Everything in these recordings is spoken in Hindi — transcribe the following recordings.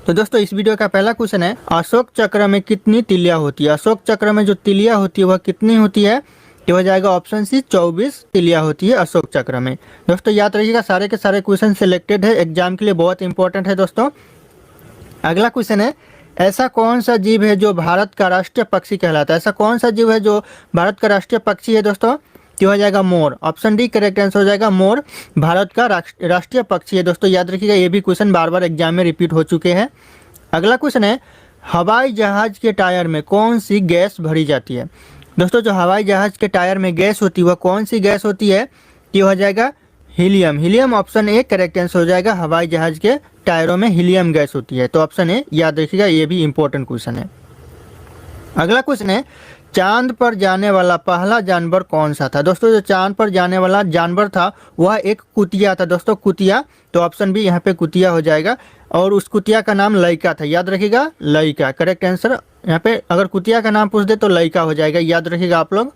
तो दोस्तों इस वीडियो का पहला क्वेश्चन है, अशोक चक्र में कितनी तिलियां होती है। अशोक चक्र में जो तिलियां होती है वह कितनी होती है, तो हो जाएगा ऑप्शन सी 24 तिलियां होती है अशोक चक्र में। दोस्तों याद रखिएगा सारे के सारे क्वेश्चन सिलेक्टेड है, एग्जाम के लिए बहुत इंपॉर्टेंट है दोस्तों। अगला क्वेश्चन है, ऐसा कौन सा जीव है जो भारत का राष्ट्रीय पक्षी कहलाता है। ऐसा कौन सा जीव है जो भारत का राष्ट्रीय पक्षी है दोस्तों, तो हो जाएगा मोर। ऑप्शन डी करेक्ट आंसर हो जाएगा मोर भारत का राष्ट्रीय पक्षी है। दोस्तों याद रखिएगा ये भी क्वेश्चन बार बार एग्जाम में रिपीट हो चुके हैं। अगला क्वेश्चन है, हवाई जहाज के टायर में कौन सी गैस भरी जाती है। दोस्तों जो हवाई जहाज के टायर में गैस होती है वह कौन सी गैस होती है, तो हो जाएगा helium. Helium option A correct answer हो जाएगा, हवाई जहाज के टायरों में हीलियम गैस होती है। तो ऑप्शन ए याद रखिएगा, ये भी इंपॉर्टेंट क्वेश्चन है। अगला क्वेश्चन है, चांद पर जाने वाला पहला जानवर कौन सा था। दोस्तों जो चांद पर जाने वाला जानवर था वह एक कुतिया था। दोस्तों कुतिया, तो ऑप्शन बी यहाँ पे कुतिया हो जाएगा, और उस कुतिया का नाम लइका था। याद रखिएगा लइका करेक्ट आंसर, यहाँ पे अगर कुतिया का नाम पूछ दे तो लइका हो जाएगा, याद रखिएगा आप लोग।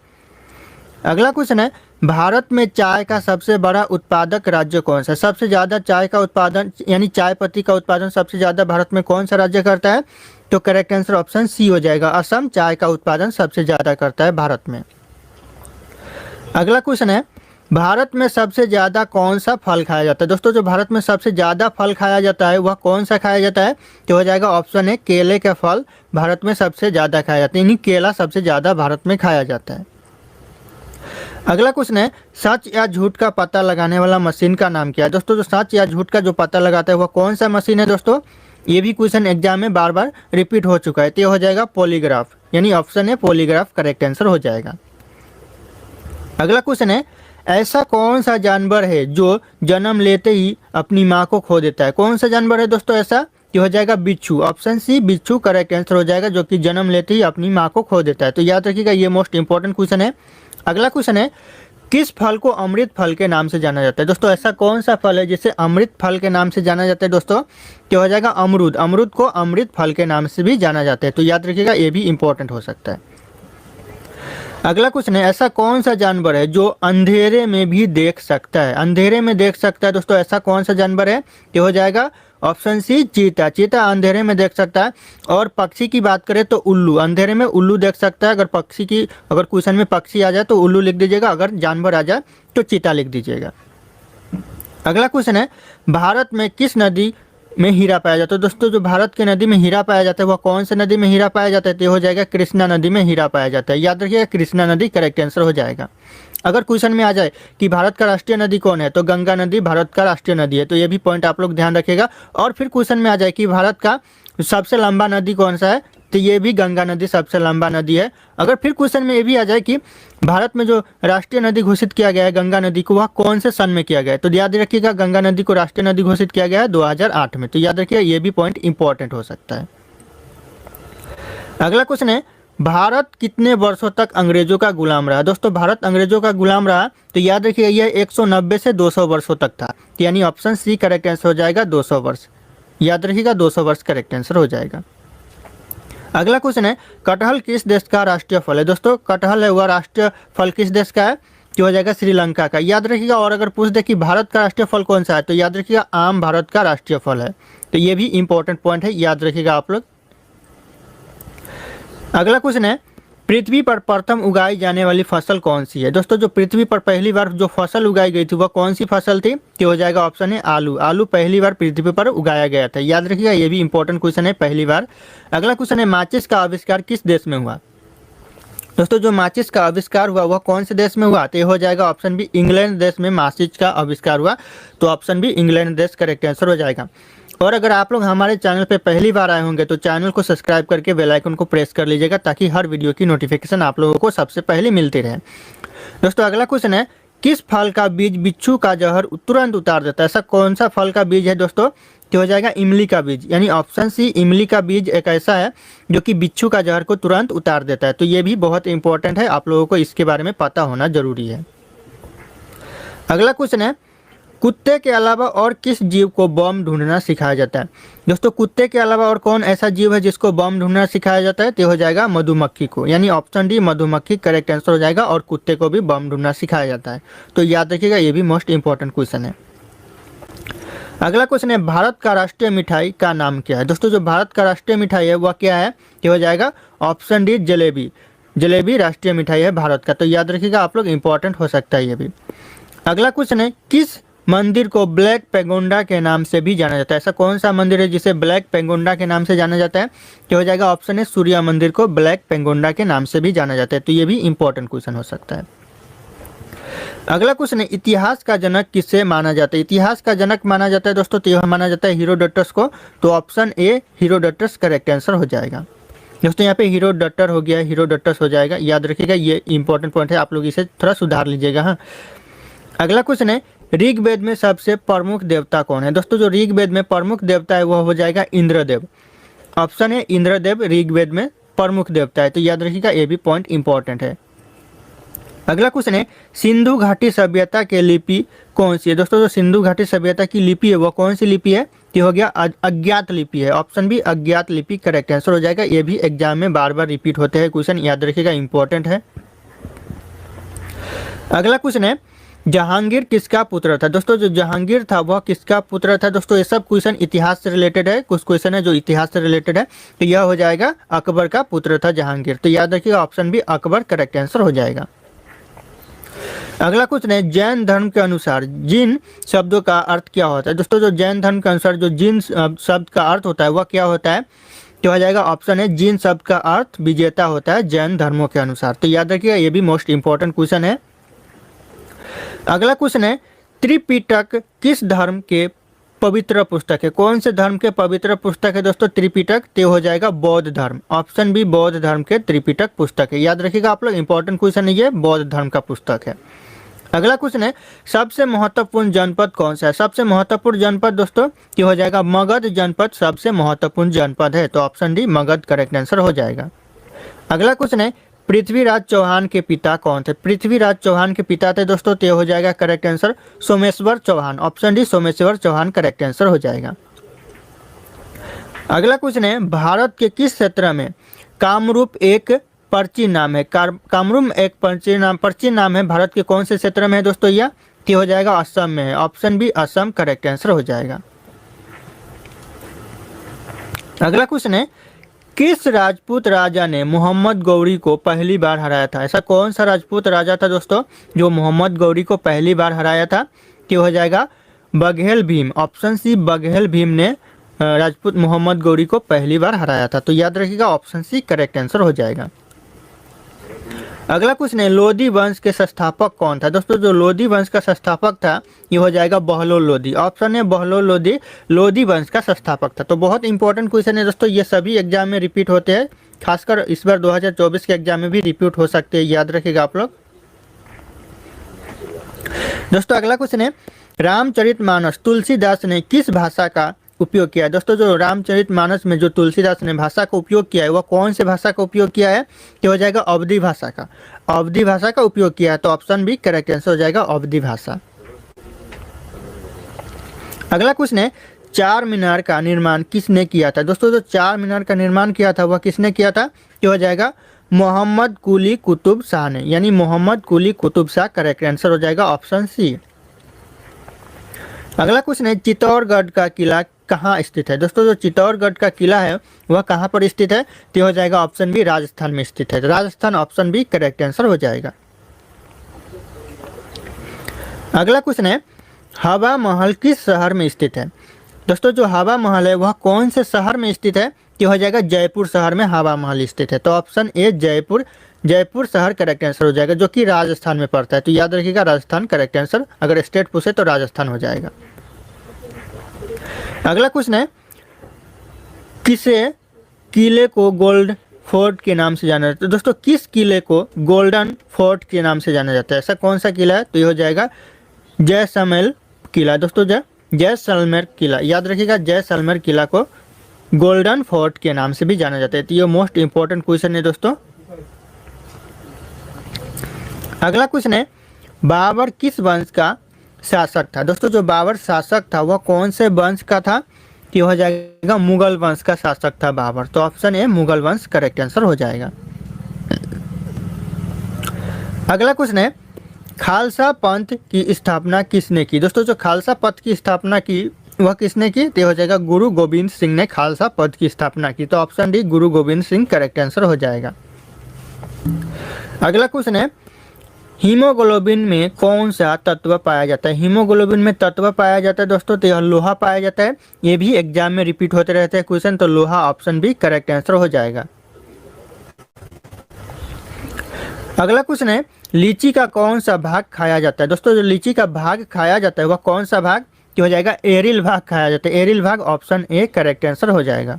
अगला क्वेश्चन है, भारत में चाय का सबसे बड़ा उत्पादक राज्य कौन सा है। सबसे ज़्यादा चाय का उत्पादन यानी चाय पत्ती का उत्पादन सबसे ज़्यादा भारत में कौन सा राज्य करता है, तो करेक्ट आंसर ऑप्शन सी हो जाएगा, असम चाय का उत्पादन सबसे ज़्यादा करता है भारत में। अगला क्वेश्चन है, भारत में सबसे ज़्यादा कौन सा फल खाया जाता है। दोस्तों जो भारत में सबसे ज़्यादा फल खाया जाता है वह कौन सा खाया जाता है, तो हो जाएगा ऑप्शन है केले का फल भारत में सबसे ज़्यादा खाया जाता है, यानी केला सबसे ज़्यादा भारत में खाया जाता है। अगला क्वेश्चन है, सच या झूठ का पता लगाने वाला मशीन का नाम क्या है। दोस्तों जो सच या झूठ का जो पता लगाता है वह कौन सा मशीन है। दोस्तों ये भी क्वेश्चन एग्जाम में बार बार रिपीट हो चुका है, तो ये हो जाएगा पॉलीग्राफ, यानी ऑप्शन है पॉलीग्राफ करेक्ट आंसर हो जाएगा। अगला क्वेश्चन है, ऐसा कौन सा जानवर है जो जन्म लेते ही अपनी माँ को खो देता है। कौन सा जानवर है दोस्तों ऐसा, तो हो जाएगा बिच्छू। ऑप्शन सी बिच्छू करेक्ट आंसर हो जाएगा, जो कि जन्म लेते ही अपनी माँ को खो देता है। तो याद रखिएगा ये मोस्ट इंपॉर्टेंट क्वेश्चन है। अगला क्वेश्चन है, किस फल को अमृत फल के नाम से जाना जाता है। दोस्तों ऐसा कौन सा फल है जिसे अमृत फल के नाम से जाना जाता है दोस्तों, तो हो जाएगा अमरूद। अमरूद को अमृत फल के नाम से भी जाना जाता है, तो याद रखिएगा ये भी इंपॉर्टेंट हो सकता है। अगला क्वेश्चन है, ऐसा कौन सा जानवर है जो अंधेरे में भी देख सकता है। अंधेरे में देख सकता है दोस्तों, ऐसा कौन सा जानवर है, तो हो जाएगा ऑप्शन सी चीता। चीता अंधेरे में देख सकता है। और पक्षी की बात करें तो उल्लू, अंधेरे में उल्लू देख सकता है। अगर क्वेश्चन में पक्षी आ जाए तो उल्लू लिख दीजिएगा, अगर जानवर आ जाए तो चीता लिख दीजिएगा। अगला क्वेश्चन है, भारत में किस नदी में हीरा पाया जाता है। दोस्तों जो भारत की नदी में हीरा पाया जाता है वह कौन सी नदी में हीरा पाया जाता है, तो हो जाएगा कृष्णा नदी में हीरा पाया जाता है। याद रखिएगा कृष्णा नदी करेक्ट आंसर हो जाएगा। अगर क्वेश्चन में आ जाए कि भारत का राष्ट्रीय नदी कौन है, तो गंगा नदी भारत का राष्ट्रीय नदी है, तो ये भी पॉइंट आप लोग ध्यान रखिएगा। और फिर क्वेश्चन में आ जाए कि भारत का सबसे लंबा नदी कौन सा है, तो ये भी गंगा नदी सबसे लंबा नदी है। अगर फिर क्वेश्चन में ये भी आ जाए कि भारत में जो राष्ट्रीय नदी घोषित किया गया है गंगा नदी को, वह कौन से सन में किया गया है, तो याद रखिएगा गंगा नदी को राष्ट्रीय नदी घोषित किया गया है 2008 में। तो याद रखिएगा ये भी पॉइंट इंपॉर्टेंट हो सकता है। अगला क्वेश्चन है, भारत कितने वर्षों तक अंग्रेजों का गुलाम रहा। दोस्तों भारत अंग्रेजों का गुलाम रहा, तो याद रखिएगा यह 190 से 200 वर्षों तक था, यानी ऑप्शन सी करेक्ट आंसर हो जाएगा 200 वर्ष। याद रखिएगा 200 वर्ष करेक्ट आंसर हो जाएगा। अगला क्वेश्चन है, कटहल किस देश का राष्ट्रीय फल है। दोस्तों कटहल है वह राष्ट्रीय फल किस देश का है, तो हो जाएगा श्रीलंका का। याद रखिएगा। और अगर पूछ दे कि भारत का राष्ट्रीय फल कौन सा है, तो याद रखिएगा आम भारत का राष्ट्रीय फल है। तो ये भी इंपॉर्टेंट पॉइंट है, याद रखिएगा आप लोग। अगला क्वेश्चन है, पृथ्वी पर प्रथम उगाई जाने वाली फसल कौन सी है। दोस्तों जो पृथ्वी पर पहली बार जो फसल उगाई गई थी वह कौन सी फसल थी, तो हो जाएगा ऑप्शन है आलू। आलू पहली बार पृथ्वी पर उगाया गया था। याद रखिएगा ये भी इंपॉर्टेंट क्वेश्चन है, पहली बार। अगला क्वेश्चन है, माचिस का आविष्कार किस देश में हुआ। दोस्तों जो माचिस का आविष्कार हुआ वह कौन से देश में हुआ, तो हो जाएगा ऑप्शन बी इंग्लैंड देश में माचिस का आविष्कार हुआ। तो ऑप्शन बी इंग्लैंड देश करेक्ट आंसर हो जाएगा। और अगर आप लोग हमारे चैनल पे पहली बार आए होंगे तो चैनल को सब्सक्राइब करके बेल आइकन को प्रेस कर लीजिएगा, ताकि हर वीडियो की नोटिफिकेशन आप लोगों को सबसे पहले मिलती रहे। दोस्तों अगला क्वेश्चन है, किस फल का बीज बिच्छू का जहर तुरंत उतार देता है। ऐसा कौन सा फल का बीज है दोस्तों, तो हो जाएगा इमली का बीज, यानी ऑप्शन सी इमली का बीज एक ऐसा है जो कि बिच्छू का जहर को तुरंत उतार देता है। तो ये भी बहुत इंपॉर्टेंट है, आप लोगों को इसके बारे में पता होना जरूरी है। अगला क्वेश्चन है, कुत्ते के अलावा और किस जीव को बम ढूंढना सिखाया जाता है। दोस्तों कुत्ते के अलावा और कौन ऐसा जीव है जिसको बम ढूंढना सिखाया जाता है, तो हो जाएगा मधुमक्खी को, यानी ऑप्शन डी मधुमक्खी करेक्ट आंसर हो जाएगा। और कुत्ते को भी बम ढूंढना सिखाया जाता है। तो याद रखिएगा ये भी मोस्ट इंपॉर्टेंट क्वेश्चन है। अगला क्वेश्चन है भारत का राष्ट्रीय मिठाई का नाम क्या है। दोस्तों जो भारत का राष्ट्रीय मिठाई है वह क्या है, ये हो जाएगा ऑप्शन डी जलेबी। जलेबी राष्ट्रीय मिठाई है भारत का, तो याद रखिएगा आप लोग, इंपॉर्टेंट हो सकता है ये भी। अगला क्वेश्चन है किस मंदिर को ब्लैक पेगोंडा के नाम से भी जाना जाता है। ऐसा कौन सा मंदिर है जिसे ब्लैक पेगोंडा के नाम से जाना जाता है, तो हो जाएगा ऑप्शन है सूर्य मंदिर को ब्लैक पेगोंडा के नाम से भी जाना जाता है, तो ये भी इंपॉर्टेंट क्वेश्चन हो सकता है। अगला क्वेश्चन है इतिहास का जनक किसे माना जाता है। इतिहास का जनक माना जाता है दोस्तों, तो यह माना जाता है हीरोडोटस को, तो option A Herodotus correct answer हो जाएगा। दोस्तों यहाँ पे हीरोडोटर हो गया, हीरोडोटस हो जाएगा, याद रखिएगा ये इंपॉर्टेंट पॉइंट है, आप लोग इसे थोड़ा सुधार लीजिएगा। हाँ, अगला क्वेश्चन है ऋग्वेद में सबसे प्रमुख देवता कौन है। दोस्तों जो ऋग्वेद में प्रमुख देवता है वह हो जाएगा इंद्रदेव। ऑप्शन है इंद्रदेव ऋग्वेद में प्रमुख देवता है, तो याद रखिएगा ये भी पॉइंट इंपॉर्टेंट है। अगला क्वेश्चन है सिंधु घाटी सभ्यता के लिपि कौन सी है। दोस्तों जो सिंधु घाटी सभ्यता की लिपि है वह कौन सी लिपि है, ये हो गया अज्ञात लिपि है। ऑप्शन बी अज्ञात लिपि करेक्ट आंसर हो जाएगा। ये भी एग्जाम में बार बार रिपीट होते हैं क्वेश्चन, याद रखिएगा इंपॉर्टेंट है। अगला क्वेश्चन है जहांगीर किसका पुत्र था। दोस्तों जो जहांगीर था वह किसका पुत्र था। दोस्तों ये सब क्वेश्चन इतिहास से रिलेटेड है, कुछ क्वेश्चन है जो इतिहास से रिलेटेड है, तो यह हो जाएगा अकबर का पुत्र था जहांगीर, तो याद रखिएगा option B Akbar correct answer हो जाएगा। अगला क्वेश्चन है जैन धर्म के अनुसार जिन शब्दों का अर्थ क्या होता है। दोस्तों जो जैन धर्म के अनुसार जो जिन शब्द का अर्थ होता है वह क्या होता है, तो आ जाएगा ऑप्शन है जिन शब्द का अर्थ विजेता होता है जैन धर्मों के अनुसार, तो याद रखिएगा ये भी मोस्ट इंपॉर्टेंट क्वेश्चन है। अगला क्वेश्चन है त्रिपिटक किस धर्म के पवित्र पुस्तक है। कौन से धर्म के पवित्र पुस्तक है दोस्तों त्रिपिटक, तो हो जाएगा बौद्ध धर्म। ऑप्शन बी बौद्ध धर्म के त्रिपिटक पुस्तक है, याद रखिएगा आप लोग, इंपॉर्टेंट क्वेश्चन है ये, बौद्ध धर्म का पुस्तक है। अगला क्वेश्चन है सबसे महत्वपूर्ण जनपद कौन सा है। सबसे महत्वपूर्ण जनपद दोस्तों ये हो जाएगा मगध जनपद सबसे महत्वपूर्ण जनपद है, तो option D Magadh correct answer हो जाएगा। अगला क्वेश्चन है पृथ्वीराज चौहान के पिता कौन थे। पृथ्वीराज चौहान के पिता थे दोस्तों, तो हो जाएगा correct answer Someshwar Chauhan. Option D Someshwar Chauhan correct answer हो जाएगा। अगला क्वेश्चन है भारत के किस क्षेत्र में कामरूप एक पर्ची नाम है। कामरूप एक पर्ची नाम है भारत के कौन से क्षेत्र में है दोस्तों, यह हो जाएगा असम में है। Option B Assam correct answer हो जाएगा। अगला क्वेश्चन है किस राजपूत राजा ने मोहम्मद गौरी को पहली बार हराया था। ऐसा कौन सा राजपूत राजा था दोस्तों जो मोहम्मद गौरी को पहली बार हराया था, तो हो जाएगा बघेल भीम। ऑप्शन सी बघेल भीम ने राजपूत मोहम्मद गौरी को पहली बार हराया था, तो याद रखिएगा ऑप्शन सी करेक्ट आंसर हो जाएगा। अगला क्वेश्चन है लोधी वंश के संस्थापक कौन था। दोस्तों जो लोधी वंश का संस्थापक था ये हो जाएगा बहलोल लोधी। ऑप्शन है बहलोल लोधी लोधी वंश का संस्थापक था, तो बहुत इंपॉर्टेंट क्वेश्चन है दोस्तों, ये सभी एग्जाम में रिपीट होते हैं, खासकर इस बार 2024 के एग्जाम में भी रिपीट हो सकते हैं, याद रखिएगा आप लोग। दोस्तों अगला क्वेश्चन है रामचरितमानस तुलसीदास ने किस भाषा का उपयोग किया है। दोस्तों जो रामचरितमानस में जो तुलसीदास ने भाषा का उपयोग किया है वह कौन से भाषा का उपयोग किया है, तो हो जाएगा अवधी भाषा का। अवधी भाषा का उपयोग किया है, तो ऑप्शन बी करेक्ट आंसर हो जाएगा अवधी भाषा। अगला क्वेश्चन है चार मीनार का निर्माण किसने किया था। दोस्तों जो चार मीनार का निर्माण किया था वह किसने किया था, तो हो जाएगा मोहम्मद कुली कुतुब शाह ने, यानी मोहम्मद कुली कुतुब शाह करेक्ट आंसर हो जाएगा ऑप्शन सी। अगला क्वेश्चन है चित्तौड़गढ़ का किला कहाँ स्थित है। दोस्तों जो चित्तौड़गढ़ का किला है वह कहाँ पर स्थित है, तो हो जाएगा ऑप्शन बी राजस्थान में स्थित है। Rajasthan option B correct answer हो जाएगा। अगला क्वेश्चन है हवा महल किस शहर में स्थित है। दोस्तों जो हवा महल है वह कौन से शहर में स्थित है, तो हो जाएगा जयपुर शहर में हवा महल स्थित है, तो ऑप्शन ए जयपुर शहर करेक्ट आंसर हो जाएगा, जो कि राजस्थान में पड़ता है, तो याद रखिएगा राजस्थान करेक्ट आंसर, अगर स्टेट पूछे तो राजस्थान हो जाएगा। अगला क्वेश्चन है किसे किले को गोल्ड फोर्ट के नाम से जाना जाता है। दोस्तों किस किले को गोल्डन फोर्ट के नाम से जाना जाता है, ऐसा कौन सा किला है, तो ये हो जाएगा जैसलमेर किला। दोस्तों जैसलमेर किला, याद रखिएगा जैसलमेर किला को गोल्डन फोर्ट के नाम से भी जाना जाता है, तो ये मोस्ट इंपॉर्टेंट क्वेश्चन है दोस्तों। अगला क्वेश्चन है बाबर किस वंश का शासक था। दोस्तों जो बाबर शासक था वह कौन से वंश का था, कि हो जाएगा मुगल वंश का शासक था बाबर, तो ऑप्शन ए मुगल वंश करेक्ट आंसर हो जाएगा। अगला क्वेश्चन है खालसा पंथ की स्थापना किसने की। दोस्तों जो खालसा पंथ की स्थापना की वह किसने की? तो हो जाएगा गुरु गोविंद सिंह ने खालसा पद की स्थापना की। तो ऑप्शन डी गुरु गोविंद सिंह करेक्ट आंसर हो जाएगा। अगला क्वेश्चन है, हीमोग्लोबिन में कौन सा तत्व पाया जाता है? हीमोग्लोबिन में तत्व पाया जाता है दोस्तों, तो यह लोहा पाया जाता है। ये भी एग्जाम में रिपीट होते रहते हैं क्वेश्चन, तो लोहा ऑप्शन बी करेक्ट आंसर हो जाएगा। अगला क्वेश्चन है, लीची का कौन सा भाग खाया जाता है? दोस्तों जो लीची का भाग खाया जाता है वह कौन सा भाग? कि हो जाएगा एरिल भाग खाया जाता है। एरिल भाग ऑप्शन ए करेक्ट आंसर हो जाएगा।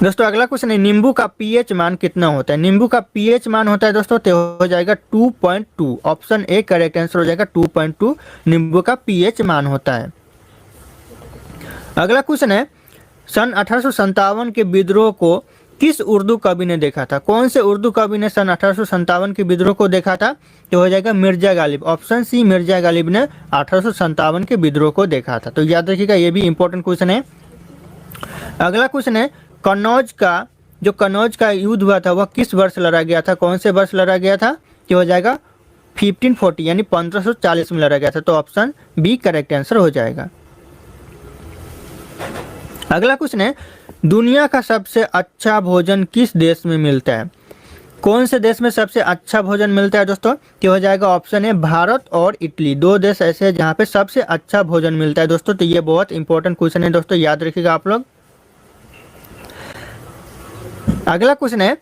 दोस्तों अगला क्वेश्चन है, नींबू का पीएच मान कितना होता है? नींबू का पीएच मान होता है दोस्तों, तो हो जाएगा 2.2। ऑप्शन ए करेक्ट आंसर हो जाएगा। 2.2 नींबू का पीएच मान होता है। अगला क्वेश्चन है, सन 1857 के विद्रोह को किस उर्दू कवि ने देखा था? कौन से उर्दू कवि ने सन 1857 के विद्रोह को देखा था? तो हो जाएगा मिर्जा गालिब। ऑप्शन सी मिर्जा गालिब ने 1857 के विद्रोह को देखा था। तो याद रखिएगा, ये भी इंपॉर्टेंट क्वेश्चन है। अगला क्वेश्चन है, कन्नौज का युद्ध हुआ था वह किस वर्ष लड़ा गया था? कौन से वर्ष लड़ा गया था? तो हो जाएगा 1540 यानी 1540 में लड़ा गया था। तो ऑप्शन बी करेक्ट आंसर हो जाएगा। अगला क्वेश्चन है, दुनिया का सबसे अच्छा भोजन किस देश में मिलता है? कौन से देश में सबसे अच्छा भोजन मिलता है दोस्तों? तो हो जाएगा ऑप्शन है भारत और इटली। दो देश ऐसे हैं जहाँ पे सबसे अच्छा भोजन मिलता है दोस्तों। तो ये बहुत इंपॉर्टेंट क्वेश्चन है दोस्तों, याद रखिएगा आप लोग। अगला क्वेश्चन है,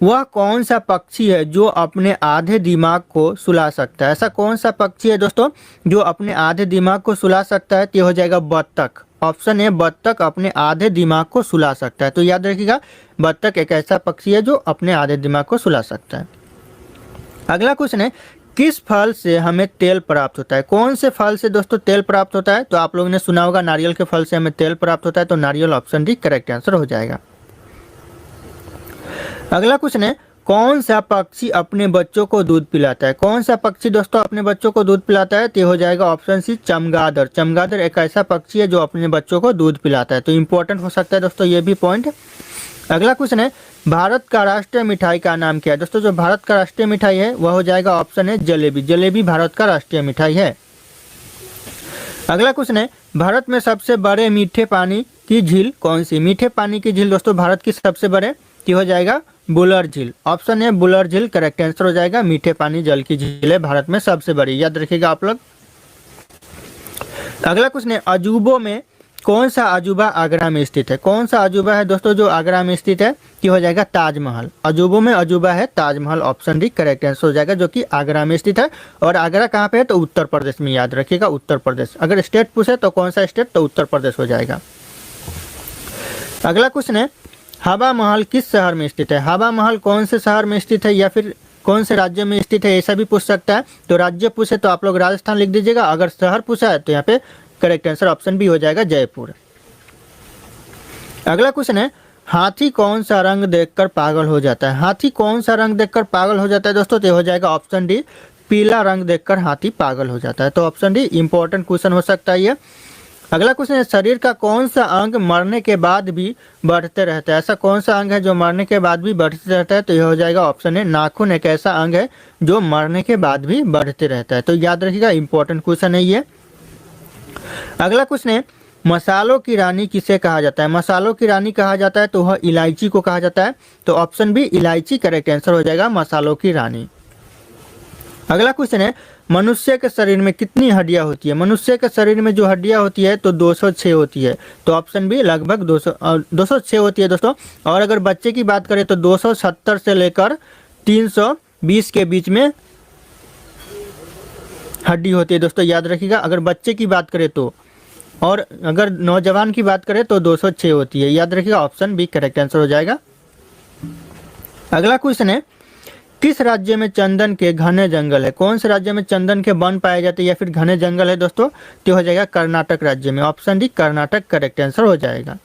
वह कौन सा पक्षी है जो अपने आधे दिमाग को सुला सकता है? ऐसा कौन सा पक्षी है दोस्तों जो अपने आधे दिमाग को सुला सकता है? तो हो जाएगा बत्तख। ऑप्शन है बत्तख अपने आधे दिमाग को सुला सकता है। तो याद रखिएगा, बत्तख एक ऐसा पक्षी है जो अपने आधे दिमाग को सुला सकता है। अगला क्वेश्चन है, किस फल से हमें तेल प्राप्त होता है? कौन से फल से दोस्तों तेल प्राप्त होता है? तो आप लोगों ने सुना होगा नारियल के फल से हमें तेल प्राप्त होता है। तो नारियल ऑप्शन डी करेक्ट आंसर हो जाएगा। अगला क्वेश्चन है, कौन सा पक्षी अपने बच्चों को दूध पिलाता है? कौन सा पक्षी दोस्तों अपने बच्चों को दूध पिलाता है? तो हो जाएगा ऑप्शन सी चमगादड़। चमगादड़ एक ऐसा पक्षी है जो अपने बच्चों को दूध पिलाता है। तो इंपॉर्टेंट हो सकता है दोस्तों ये भी पॉइंट। अगला क्वेश्चन है, भारत का राष्ट्रीय मिठाई का नाम क्या है? दोस्तों जो भारत का राष्ट्रीय मिठाई है वह हो जाएगा ऑप्शन है जलेबी। जलेबी भारत का राष्ट्रीय मिठाई है। अगला क्वेश्चन है, भारत में सबसे बड़े मीठे पानी की झील कौन सी? मीठे पानी की झील दोस्तों भारत की सबसे बड़े की हो जाएगा बुलर झील। ऑप्शन है बुलर झील करेक्ट आंसर हो जाएगा। मीठे पानी जल की झील है भारत में सबसे बड़ी, याद रखिएगा आप लोग। अगला क्वेश्चन है, अजूबों में कौन सा अजूबा आगरा में स्थित है? कौन सा अजूबा है दोस्तों जो आगरा में स्थित है? कि हो जाएगा ताजमहल। अजूबों में अजूबा है Taj Mahal. Option D correct answer हो जाएगा, जो कि आगरा में स्थित है। और आगरा कहाँ पे है? तो उत्तर प्रदेश में, याद रखिएगा उत्तर प्रदेश। अगर स्टेट पूछे तो कौन सा स्टेट? तो उत्तर प्रदेश हो जाएगा। अगला क्वेश्चन है, हवा महल किस शहर में स्थित है? हवा महल कौन से शहर में स्थित है या फिर कौन से राज्य में स्थित है, ऐसा भी पूछ सकता है। तो राज्य पूछे तो आप लोग राजस्थान लिख दीजिएगा। अगर शहर पूछा है तो यहाँ पे करेक्ट आंसर ऑप्शन बी हो जाएगा जयपुर। अगला क्वेश्चन है, हाथी कौन सा रंग देखकर पागल हो जाता है? हाथी कौन सा रंग देखकर पागल हो जाता है दोस्तों? तो हो जाएगा ऑप्शन डी पीला रंग देखकर हाथी पागल हो जाता है। तो ऑप्शन डी इंपॉर्टेंट क्वेश्चन हो सकता है ये। अगला क्वेश्चन है, शरीर का कौन सा अंग मरने के बाद भी बढ़ते रहता है? ऐसा कौन सा अंग है जो मरने के बाद भी बढ़ते रहता है? तो यह हो जाएगा ऑप्शन है नाखून। एक ऐसा अंग है जो मरने के बाद भी बढ़ते रहता है। तो याद रखिएगा इंपॉर्टेंट क्वेश्चन है ये। अगला क्वेश्चन है, मसालों की रानी किसे कहा जाता है? मसालों की रानी कहा जाता है तो वह इलायची को कहा जाता है। तो ऑप्शन बी इलायची करेक्ट आंसर हो जाएगा, मसालों की रानी। अगला क्वेश्चन है, मनुष्य के शरीर में कितनी हड्डियां होती है? मनुष्य के शरीर में जो हड्डियां होती है तो 206 होती है। तो ऑप्शन बी लगभग 206 होती है दोस्तों। और अगर बच्चे की बात करें तो 270 से लेकर 320 के बीच में हड्डी होती है दोस्तों, याद रखिएगा अगर बच्चे की बात करें तो। और अगर नौजवान की बात करें तो 206 होती है, याद रखिएगा ऑप्शन बी करेक्ट आंसर हो जाएगा। अगला क्वेश्चन है, किस राज्य में चंदन के घने जंगल है? कौन से राज्य में चंदन के वन पाए जाते हैं या फिर घने जंगल है दोस्तों? तो हो जाएगा कर्नाटक राज्य में। Option D Karnataka correct answer हो जाएगा।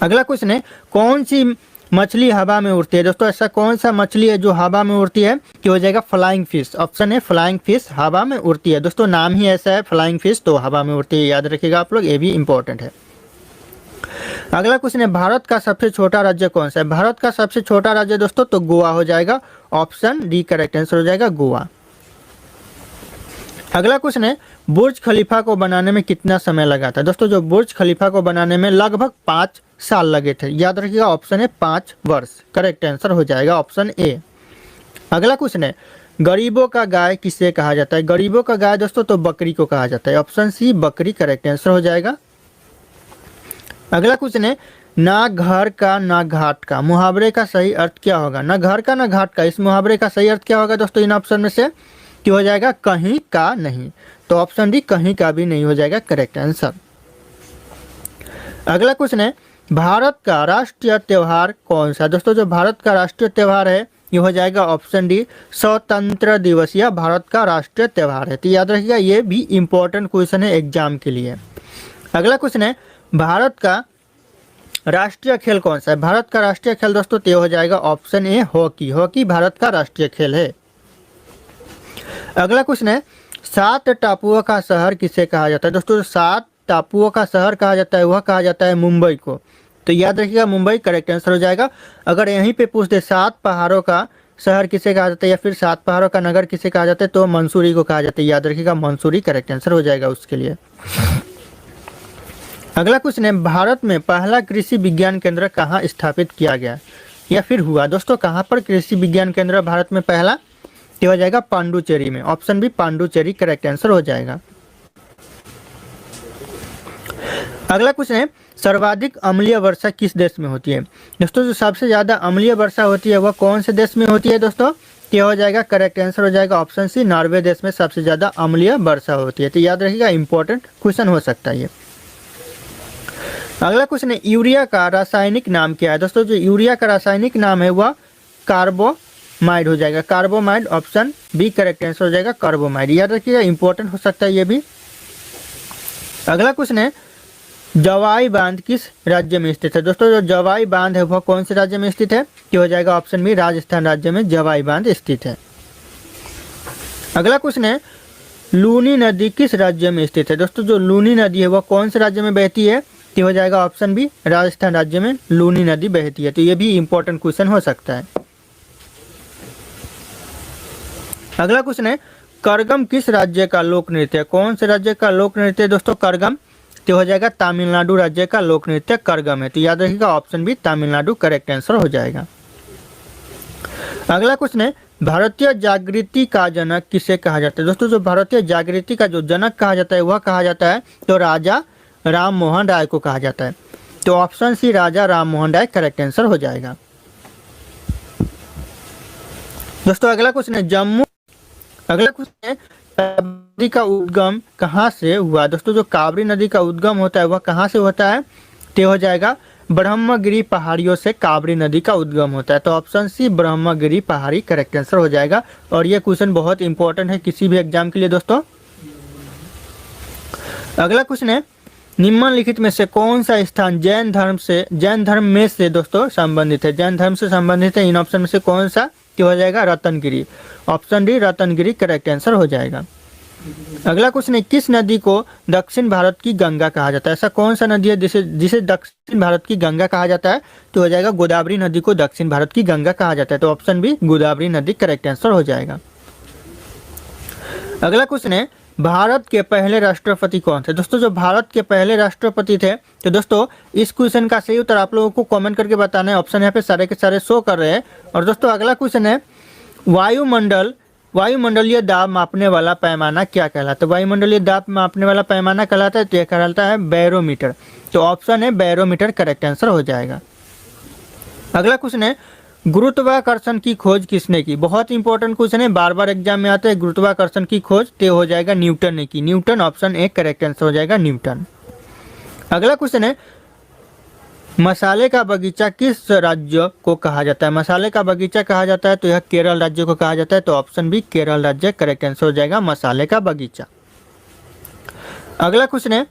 अगला क्वेश्चन है, कौन सी मछली हवा में उड़ती है? दोस्तों ऐसा कौन सा मछली है जो हवा में उड़ती है? कि हो जाएगा फ्लाइंग फिश। ऑप्शन है फ्लाइंग फिश हवा में उड़ती है दोस्तों, नाम ही ऐसा है फ्लाइंग फिश, तो हवा में उड़ती है, याद रखिएगा आप लोग, ये भी इंपॉर्टेंट है। अगला क्वेश्चन है, भारत का सबसे छोटा राज्य कौन सा है? भारत का सबसे छोटा राज्य दोस्तों तो गोवा हो जाएगा। ऑप्शन डी करेक्ट आंसर हो जाएगा गोवा। अगला क्वेश्चन है, बुर्ज खलीफा को बनाने में कितना समय लगा था? दोस्तों जो बुर्ज खलीफा को बनाने में लगभग 5 साल लगे थे। याद रखिएगा ऑप्शन है 5 वर्ष। करेक्ट आंसर हो जाएगा ऑप्शन ए। अगला क्वेश्चन है गरीबों का गाय किसे कहा जाता है? गरीबों का गाय दोस्तों तो बकरी को कहा जाता है। ऑप्शन सी बकरी करेक्ट आंसर हो जाएगा। अगला क्वेश्चन है ना घर का ना घाट का मुहावरे का सही अर्थ क्या होगा? ना घर का ना घाट का, इस मुहावरे का सही अर्थ क्या होगा दोस्तों इन ऑप्शन में से? कि हो जाएगा कहीं का नहीं। तो ऑप्शन डी कहीं का भी नहीं हो जाएगा करेक्ट आंसर। अगला क्वेश्चन है भारत का राष्ट्रीय त्योहार कौन सा? दोस्तों जो भारत का राष्ट्रीय त्योहार है ये हो जाएगा ऑप्शन डी स्वतंत्र दिवस, या भारत का राष्ट्रीय त्योहार है। तो याद रखिएगा ये भी इंपॉर्टेंट क्वेश्चन है एग्जाम के लिए। अगला क्वेश्चन है भारत का राष्ट्रीय खेल कौन सा है? भारत का राष्ट्रीय खेल दोस्तों तो हो जाएगा option A hockey. Hockey Bharat का राष्ट्रीय खेल है। अगला क्वेश्चन है 7 टापुओं का शहर किसे कहा जाता है? दोस्तों 7 टापुओं का शहर कहा जाता है वह कहा जाता है मुंबई को। तो याद रखिएगा मुंबई करेक्ट आंसर हो जाएगा। अगर यहीं पे पूछ दे 7 पहाड़ों का शहर किसे कहा जाता है या फिर 7 पहाड़ों का नगर किसे कहा जाता है तो मंसूरी को कहा जाता है। याद रखिएगा मंसूरी करेक्ट आंसर हो जाएगा उसके लिए। अगला क्वेश्चन है भारत में पहला कृषि विज्ञान केंद्र कहाँ स्थापित किया गया या फिर हुआ? दोस्तों कहाँ पर कृषि विज्ञान केंद्र भारत में पहला? तो हो जाएगा पांडुचेरी में। Option B Pondicherry correct answer हो जाएगा। अगला क्वेश्चन है सर्वाधिक अम्लीय वर्षा किस देश में होती है? दोस्तों जो सबसे ज्यादा अम्लीय वर्षा होती है वह कौन से देश में होती है दोस्तों? क्या हो जाएगा करेक्ट आंसर हो जाएगा ऑप्शन सी नॉर्वे देश में सबसे ज्यादा अम्लीय वर्षा होती है। तो याद रखिएगा इंपॉर्टेंट क्वेश्चन हो सकता है ये। अगला क्वेश्चन है यूरिया का रासायनिक नाम क्या है? दोस्तों जो यूरिया का रासायनिक नाम है वह कार्बोमाइड हो जाएगा। कार्बोमाइड ऑप्शन बी करेक्ट आंसर हो जाएगा कार्बोमाइड। याद रखिएगा इंपॉर्टेंट हो सकता है ये भी। अगला क्वेश्चन है जवाई बांध किस राज्य में स्थित है? दोस्तों जो जवाई बांध है वह कौन से राज्य में स्थित है? क्या हो जाएगा ऑप्शन बी राजस्थान राज्य में जवाई बांध स्थित है। अगला क्वेश्चन है लूनी नदी किस राज्य में स्थित है? दोस्तों जो लूनी नदी है वह कौन से राज्य में बहती है? तो हो जाएगा ऑप्शन बी राजस्थान राज्य में लूनी नदी बहती है। तो ये भी इंपॉर्टेंट क्वेश्चन हो सकता है। अगला क्वेश्चन है करगम किस राज्य का लोक नृत्य है? कौन से राज्य का लोक नृत्य है दोस्तों करगम? तो हो जाएगा तमिलनाडु राज्य का लोक नृत्य करगम है। तो याद रखिएगा option B Tamil Nadu correct answer हो जाएगा। अगला क्वेश्चन है भारतीय जागृति का जनक किसे कहा जाता है? दोस्तों जो भारतीय जागृति का जो जनक कहा जाता है वह कहा जाता है तो राजा राम मोहन राय को कहा जाता है। तो ऑप्शन सी राजा राम मोहन राय करेक्ट आंसर हो जाएगा। दोस्तों अगला क्वेश्चन है अगला क्वेश्चन है नदी का उद्गम कहाँ से हुआ? दोस्तों जो कावेरी नदी का उद्गम होता है वह कहाँ से होता है? तो हो जाएगा ब्रह्मगिरी पहाड़ियों से कावेरी नदी का उद्गम होता है। तो ऑप्शन सी ब्रह्मगिरी पहाड़ी करेक्ट आंसर हो जाएगा। और यह क्वेश्चन बहुत इंपॉर्टेंट है किसी भी एग्जाम के लिए दोस्तों। अगला क्वेश्चन है निम्नलिखित में से कौन सा स्थान जैन धर्म में से दोस्तों संबंधित है? जैन धर्म से संबंधित है इन ऑप्शन में से कौन सा? तो हो जाएगा Ratnagiri. Option D Ratnagiri correct answer हो जाएगा। अगला क्वेश्चन है किस नदी को दक्षिण भारत की गंगा कहा जाता है? ऐसा कौन सा नदी है जिसे दक्षिण भारत की गंगा कहा जाता है? तो हो जाएगा गोदावरी नदी को दक्षिण भारत की गंगा कहा जाता है। तो ऑप्शन बी गोदावरी नदी करेक्ट आंसर हो जाएगा। अगला क्वेश्चन है भारत के पहले राष्ट्रपति कौन थे? दोस्तों जो भारत के पहले राष्ट्रपति थे तो दोस्तों इस क्वेश्चन का सही उत्तर आप लोगों को कमेंट करके बताना है। ऑप्शन यहाँ पे सारे के सारे शो कर रहे हैं। और दोस्तों अगला क्वेश्चन है वायुमंडलीय दाब मापने वाला पैमाना क्या कहलाता है? वायुमंडलीय दाब मापने वाला पैमाना कहलाता है तो यह कहलाता है बैरोमीटर। तो ऑप्शन है बैरोमीटर करेक्ट आंसर हो जाएगा। अगला क्वेश्चन है गुरुत्वाकर्षण की खोज किसने की? बहुत इंपॉर्टेंट क्वेश्चन है, बार बार एग्जाम में आता है। गुरुत्वाकर्षण की खोज तो हो जाएगा न्यूटन ने की। Newton option A correct answer हो जाएगा न्यूटन। अगला क्वेश्चन है मसाले का बगीचा किस राज्य को कहा जाता है? मसाले का बगीचा कहा जाता है तो यह केरल राज्य को कहा जाता है। तो ऑप्शन बी केरल राज्य करेक्ट आंसर हो जाएगा मसाले का बगीचा। अगला क्वेश्चन है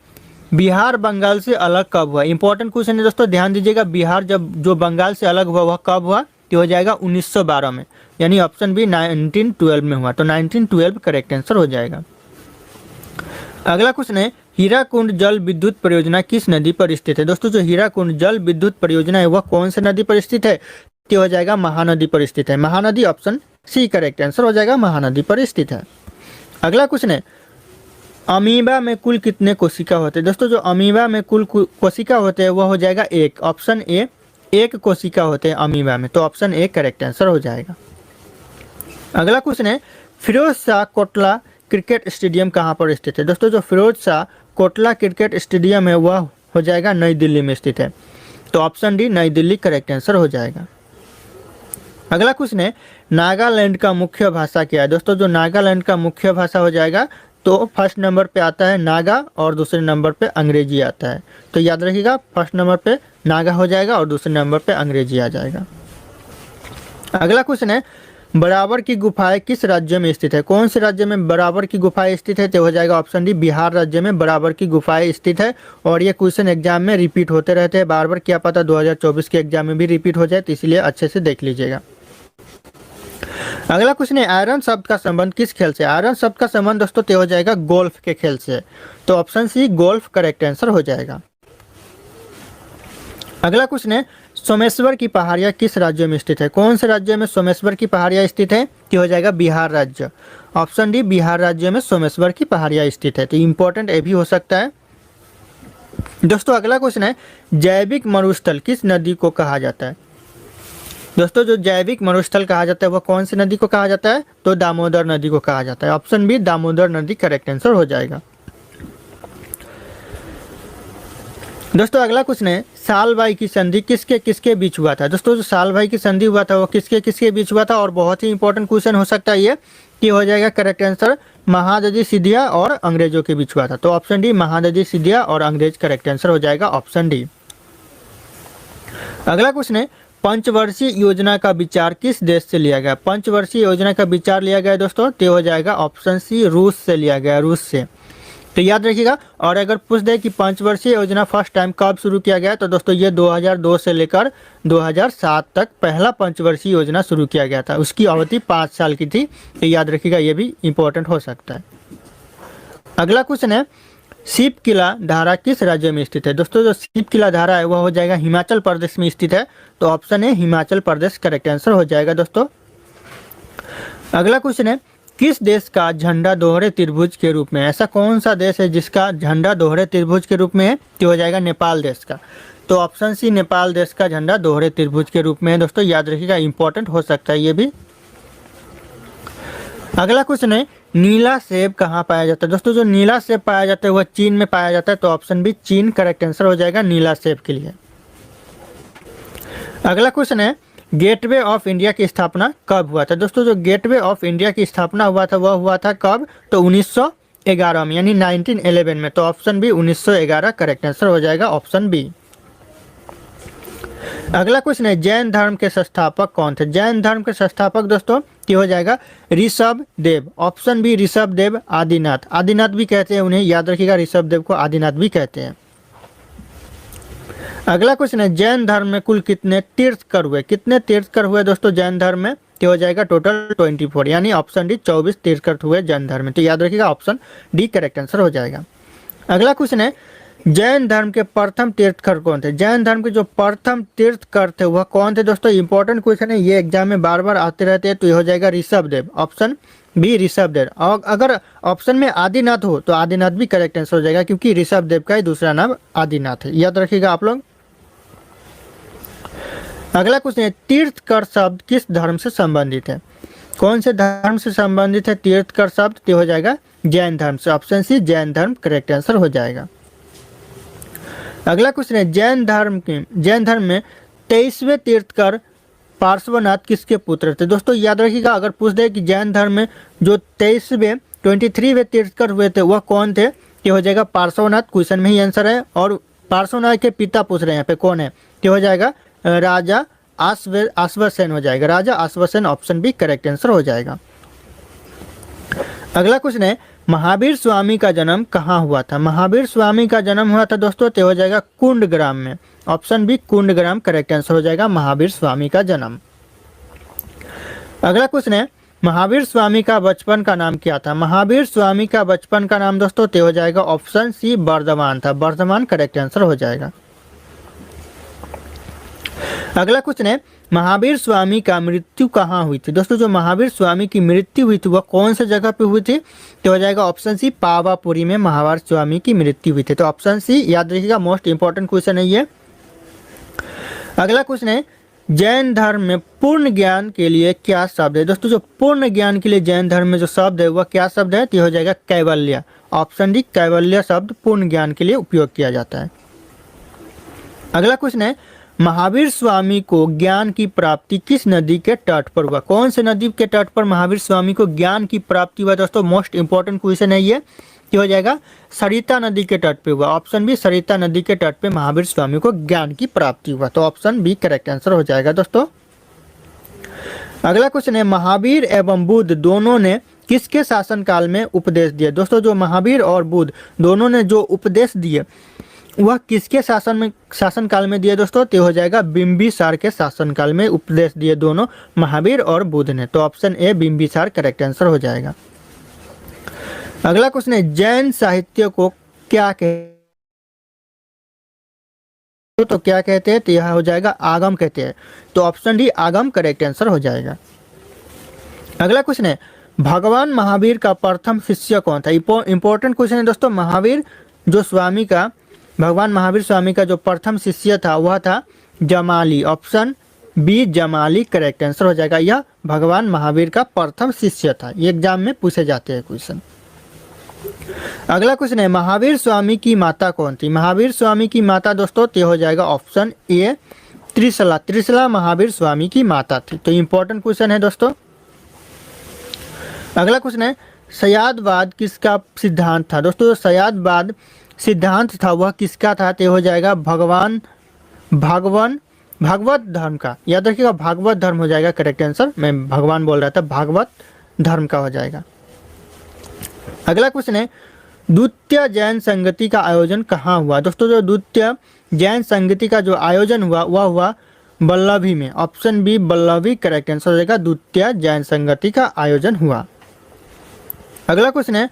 बिहार बंगाल से अलग कब हुआ? इंपॉर्टेंट क्वेश्चन है दोस्तों, ध्यान दीजिएगा। बिहार जो बंगाल से अलग हुआ वह कब हुआ? तो हो जाएगा 1912 में, यानी ऑप्शन बी 1912 में हुआ। तो 1912 करेक्ट आंसर हो जाएगा। अगला क्वेश्चन है हीराकुंड जल विद्युत परियोजना किस नदी पर स्थित है? दोस्तों जो हीराकुंड जल विद्युत परियोजना है वह कौन से नदी पर स्थित है? तो हो जाएगा महानदी पर स्थित है। Mahanadi option C correct answer हो जाएगा, महानदी पर स्थित है। अगला क्वेश्चन है अमीबा में कुल कितने कोशिका होते हैं? दोस्तों जो अमीबा में कुल कोशिका होते हैं वह हो जाएगा एक, ऑप्शन ए, एक कोशिका होते हैं अमीबा में, तो ऑप्शन ए करेक्ट आंसर हो जाएगा। अगला क्वेश्चन है फिरोज शाह कोटला क्रिकेट स्टेडियम कहाँ पर स्थित है? दोस्तों जो फिरोज शाह कोटला क्रिकेट स्टेडियम है वह हो जाएगा नई दिल्ली में स्थित है, तो ऑप्शन डी नई दिल्ली करेक्ट आंसर हो जाएगा। अगला क्वेश्चन है नागालैंड का मुख्य भाषा क्या है? दोस्तों जो नागालैंड का मुख्य भाषा हो जाएगा तो फर्स्ट नंबर पे आता है नागा और दूसरे नंबर पे अंग्रेजी आता है, तो याद रखिएगा फर्स्ट नंबर पे नागा हो जाएगा और दूसरे नंबर पे अंग्रेजी आ जाएगा। अगला क्वेश्चन है बराबर की गुफाएं किस राज्य में स्थित है? कौन से राज्य में बराबर की गुफाएं स्थित है? तो हो जाएगा ऑप्शन डी बिहार राज्य में बराबर की गुफाएं स्थित है। और ये क्वेश्चन एग्जाम में रिपीट होते रहते हैं बार बार, क्या पता 2024 के एग्जाम में भी रिपीट हो जाए, तो इसलिए अच्छे से देख लीजिएगा। अगला क्वेश्चन है आयरन शब्द का संबंध किस खेल से? आयरन शब्द का संबंध दोस्तों तो हो जाएगा गोल्फ के खेल से, तो option C golf correct answer हो जाएगा। अगला क्वेश्चन है सोमेश्वर की पहाड़ियाँ किस राज्य में स्थित है? कौन से राज्य में सोमेश्वर की पहाड़ियाँ स्थित है? कि हो जाएगा बिहार राज्य, ऑप्शन डी बिहार राज्य में सोमेश्वर की पहाड़ियाँ स्थित है, तो इंपॉर्टेंट ये भी हो सकता है। दोस्तों अगला क्वेश्चन है जैविक मरुस्थल किस नदी को कहा जाता है? दोस्तों जो जैविक मरुस्थल कहा जाता है वह कौन सी नदी को कहा जाता है? तो दामोदर नदी को कहा जाता है, ऑप्शन बी दामोदर नदी करेक्ट आंसर हो जाएगा। दोस्तों अगला क्वेश्चन है सालबाई की संधि किसके किसके बीच हुआ था? दोस्तों जो सालबाई की संधि हुआ था वो किसके किसके बीच हुआ था? और बहुत ही इंपॉर्टेंट क्वेश्चन हो सकता है ये, कि हो जाएगा करेक्ट आंसर महादजी सिंधिया और अंग्रेजों के बीच हुआ था, तो ऑप्शन डी महादजी सिंधिया और अंग्रेज करेक्ट आंसर हो जाएगा, ऑप्शन डी। अगला क्वेश्चन है पंचवर्षीय योजना का विचार किस देश से लिया गया? पंचवर्षीय योजना का विचार लिया गया दोस्तों, तो हो जाएगा ऑप्शन सी रूस से लिया गया, रूस से, तो याद रखिएगा। और अगर पूछ दे कि पंचवर्षीय योजना फर्स्ट टाइम कब शुरू किया गया, तो दोस्तों ये 2002 से लेकर 2007 तक पहला पंचवर्षीय योजना शुरू किया गया था, उसकी अवधि 5 साल की थी, तो याद रखिएगा ये भी इंपॉर्टेंट हो सकता है। अगला क्वेश्चन है शिव किला धारा किस राज्य में स्थित है? दोस्तों जो शिव किला धारा है वह हो जाएगा हिमाचल प्रदेश में स्थित है, तो ऑप्शन है हिमाचल प्रदेश करेक्ट आंसर हो जाएगा दोस्तों। अगला क्वेश्चन है किस देश का झंडा दोहरे त्रिभुज के रूप में? ऐसा कौन सा देश है जिसका झंडा दोहरे त्रिभुज के रूप में है? तो हो जाएगा नेपाल देश का, तो ऑप्शन सी नेपाल देश का झंडा दोहरे त्रिभुज के रूप में है दोस्तों, याद रखिएगा इंपॉर्टेंट हो सकता है ये भी। अगला क्वेश्चन है नीला सेब कहाँ पाया जाता है? दोस्तों जो नीला सेब पाया जाता है वह चीन में पाया जाता है, तो ऑप्शन बी चीन करेक्ट आंसर हो जाएगा नीला सेब के लिए। अगला क्वेश्चन है गेटवे ऑफ इंडिया की स्थापना कब हुआ था? दोस्तों जो गेटवे ऑफ इंडिया की स्थापना हुआ था वह हुआ था कब? तो 1911 में, यानी 1911 में, तो ऑप्शन बी 1911 करेक्ट आंसर हो जाएगा, ऑप्शन बी। अगला क्वेश्चन है जैन धर्म के संस्थापक कौन थे? जैन धर्म के संस्थापक दोस्तों की हो जाएगा ऋषभ देव, ऑप्शन बी ऋषभ देव आदिनाथ, आदिनाथ भी कहते हैं उन्हें, याद रखिएगा ऋषभ देव को आदिनाथ भी कहते हैं। अगला क्वेश्चन है जैन धर्म में कुल कितने तीर्थकर हुए? कितने तीर्थकर हुए दोस्तों जैन धर्म में? तो हो जाएगा टोटल 24, यानी ऑप्शन डी 24 तीर्थकर हुए जैन धर्म में, तो याद रखिएगा ऑप्शन डी करेक्ट आंसर हो जाएगा। अगला क्वेश्चन है जैन धर्म के प्रथम तीर्थकर कौन थे? जैन धर्म के जो प्रथम तीर्थकर थे वह कौन थे दोस्तों? इंपॉर्टेंट क्वेश्चन है, ये एग्जाम में बार बार आते रहते हैं, तो ये हो जाएगा ऋषभ देव, ऑप्शन बी ऋषभ देव। और अगर ऑप्शन में आदिनाथ हो तो आदिनाथ भी करेक्ट आंसर हो जाएगा, क्योंकि ऋषभ देव का ही दूसरा नाम आदिनाथ है, याद रखिएगा आप लोग। अगला क्वेश्चन है तीर्थकर शब्द किस धर्म से संबंधित है? कौन से धर्म से संबंधित है तीर्थकर शब्द? तो हो जाएगा जैन धर्म से, ऑप्शन सी जैन धर्म करेक्ट आंसर हो जाएगा। अगला क्वेश्चन है जैन धर्म में 23वें तीर्थकर पार्श्वनाथ किसके पुत्र थे? दोस्तों याद रखिएगा अगर पूछ दे कि जैन धर्म में जो 23वें तीर्थकर हुए थे वह कौन थे? ये हो जाएगा पार्श्वनाथ, क्वेश्चन में ही आंसर है, और पार्श्वनाथ के पिता पूछ रहे हैं यहाँ पे कौन है? ये हो जाएगा राजा आश्वसेन हो जाएगा, राजा आश्वसेन, ऑप्शन बी करेक्ट आंसर हो जाएगा। अगला क्वेश्चन है महावीर स्वामी का जन्म कहाँ हुआ था? महावीर स्वामी का जन्म हुआ था दोस्तों, तो हो जाएगा कुंडग्राम में, option B Kundagram correct answer हो जाएगा, महावीर स्वामी का जन्म। अगला क्वेश्चन है महावीर स्वामी का बचपन का नाम क्या था? महावीर स्वामी का बचपन का नाम दोस्तों तो हो जाएगा ऑप्शन सी वर्धमान था, वर्धमान करेक्ट आंसर हो जाएगा। अगला क्वेश्चन है महावीर स्वामी का मृत्यु कहाँ हुई थी। दोस्तों जो महावीर स्वामी की मृत्यु हुई थी वह कौन सी जगह पे हुई थी, तो हो जाएगा ऑप्शन सी पावापुरी में महावीर स्वामी की मृत्यु हुई थी। तो ऑप्शन सी याद रखिएगा, मोस्ट इंपॉर्टेंट क्वेश्चन है ये। अगला क्वेश्चन है जैन धर्म में पूर्ण ज्ञान के लिए क्या शब्द है। दोस्तों जो पूर्ण ज्ञान के लिए जैन धर्म में जो शब्द है वह क्या शब्द है, तो हो जाएगा कैवल्य। ऑप्शन डी कैवल्य शब्द पूर्ण ज्ञान के लिए उपयोग किया जाता है। अगला क्वेश्चन है महावीर स्वामी को ज्ञान की प्राप्ति किस नदी के तट पर हुआ। कौन से नदी के तट पर महावीर स्वामी को ज्ञान की प्राप्ति हुआ। दोस्तों मोस्ट इंपॉर्टेंट क्वेश्चन है ये, हो जाएगा सरिता नदी के तट पे हुआ। ऑप्शन बी सरिता नदी के तट पे महावीर स्वामी को ज्ञान की प्राप्ति हुआ। तो ऑप्शन बी करेक्ट आंसर हो जाएगा दोस्तों। अगला क्वेश्चन है महावीर एवं बुद्ध दोनों ने किसके शासन काल में उपदेश दिए। दोस्तों जो महावीर और बुद्ध दोनों ने जो उपदेश दिए वह किसके शासन काल में दिए दोस्तों, तो हो जाएगा बिंबिसार के शासन काल में उपदेश दिए दोनों महावीर और बुद्ध ने। तो option A Bimbisara correct answer हो जाएगा। अगला क्वेश्चन है जैन साहित्य को क्या कहते, तो क्या कहते हैं, तो यह हो जाएगा आगम कहते हैं। तो ऑप्शन डी आगम करेक्ट आंसर हो जाएगा। अगला क्वेश्चन है भगवान महावीर का प्रथम शिष्य कौन था। इंपॉर्टेंट क्वेश्चन है दोस्तों। महावीर जो स्वामी का भगवान महावीर स्वामी का जो प्रथम शिष्य था वह था Jamali. Option B Jamali correct answer हो जाएगा। यह भगवान महावीर का प्रथम शिष्य था, ये एग्जाम में पूछे जाते हैं क्वेश्चन। अगला क्वेश्चन है महावीर स्वामी की माता कौन थी। महावीर स्वामी की माता दोस्तों तो हो जाएगा ऑप्शन ए त्रिशला। त्रिशला महावीर स्वामी की माता थी। तो इंपॉर्टेंट क्वेश्चन है दोस्तों। अगला क्वेश्चन है सयादवाद किसका सिद्धांत था। दोस्तों सयादवाद सिद्धांत था वह किसका था, तो हो जाएगा भागवत धर्म का। याद रखिएगा भागवत धर्म हो जाएगा करेक्ट आंसर। मैं भगवान बोल रहा था, भागवत धर्म का हो जाएगा। अगला क्वेश्चन है द्वितीय जैन संगति का आयोजन कहाँ हुआ। दोस्तों जो द्वितीय जैन संगति का जो आयोजन हुआ वह हुआ बल्लभी में। Option B Vallabhi correct answer हो जाएगा। द्वितीय जैन संगति का आयोजन हुआ। अगला क्वेश्चन है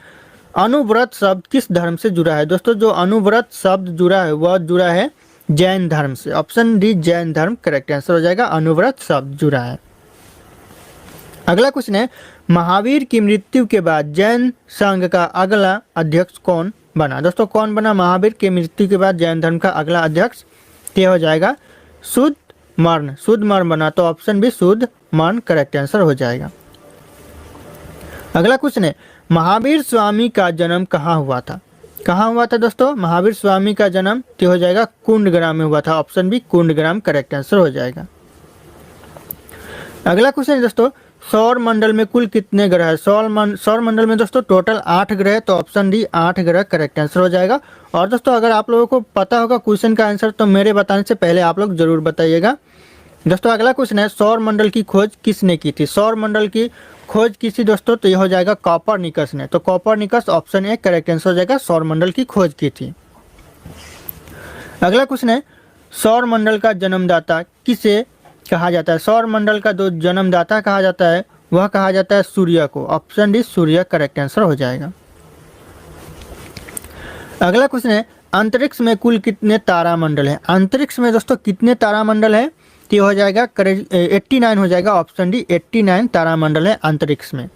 अनुव्रत शब्द किस धर्म से जुड़ा है। दोस्तों जो अनुव्रत शब्द जुड़ा है वह जुड़ा है जैन धर्म से। ऑप्शन डी जैन धर्म करेक्ट आंसर हो जाएगा। अनुव्रत शब्द जुड़ा है। अगला क्वेश्चन है महावीर की मृत्यु के बाद जैन संघ का अगला अध्यक्ष कौन बना। दोस्तों कौन बना महावीर की मृत्यु के बाद जैन धर्म का अगला अध्यक्ष, क्या हो जाएगा शुद्ध मर्ण बना। तो ऑप्शन बी शुद्ध मर्ण करेक्ट आंसर हो जाएगा। अगला क्वेश्चन है महावीर स्वामी का जन्म कहाँ हुआ था। कहाँ हुआ था दोस्तों महावीर स्वामी का जन्म, तो हो जाएगा कुंडग्राम में हुआ था। Option B Kundagram correct answer हो जाएगा। अगला क्वेश्चन है दोस्तों सौर मंडल में कुल कितने ग्रह है। सौर मंडल में दोस्तों टोटल 8 ग्रह। तो ऑप्शन डी 8 ग्रह करेक्ट आंसर हो जाएगा। और दोस्तों अगर आप लोगों को पता होगा क्वेश्चन का आंसर तो मेरे बताने से पहले आप लोग जरूर बताइएगा। दोस्तों अगला क्वेश्चन है सौर मंडल की खोज किसने की थी। सौर मंडल की खोज किसी दोस्तों, तो यह हो जाएगा कॉपरनिकस ने। तो Copernicus option A correct answer हो जाएगा। सौर मंडल की खोज की थी। अगला क्वेश्चन है सौर मंडल का जन्मदाता किसे कहा जाता है। सौर मंडल का जो जन्मदाता कहा जाता है वह कहा जाता है सूर्य को। ऑप्शन डी सूर्य करेक्ट आंसर हो जाएगा। अगला क्वेश्चन है अंतरिक्ष में कुल कितने तारामंडल है। अंतरिक्ष में दोस्तों कितने तारामंडल है, तो हो जाएगा 89 हो जाएगा। ऑप्शन डी 89 तारामंडल है अंतरिक्ष में।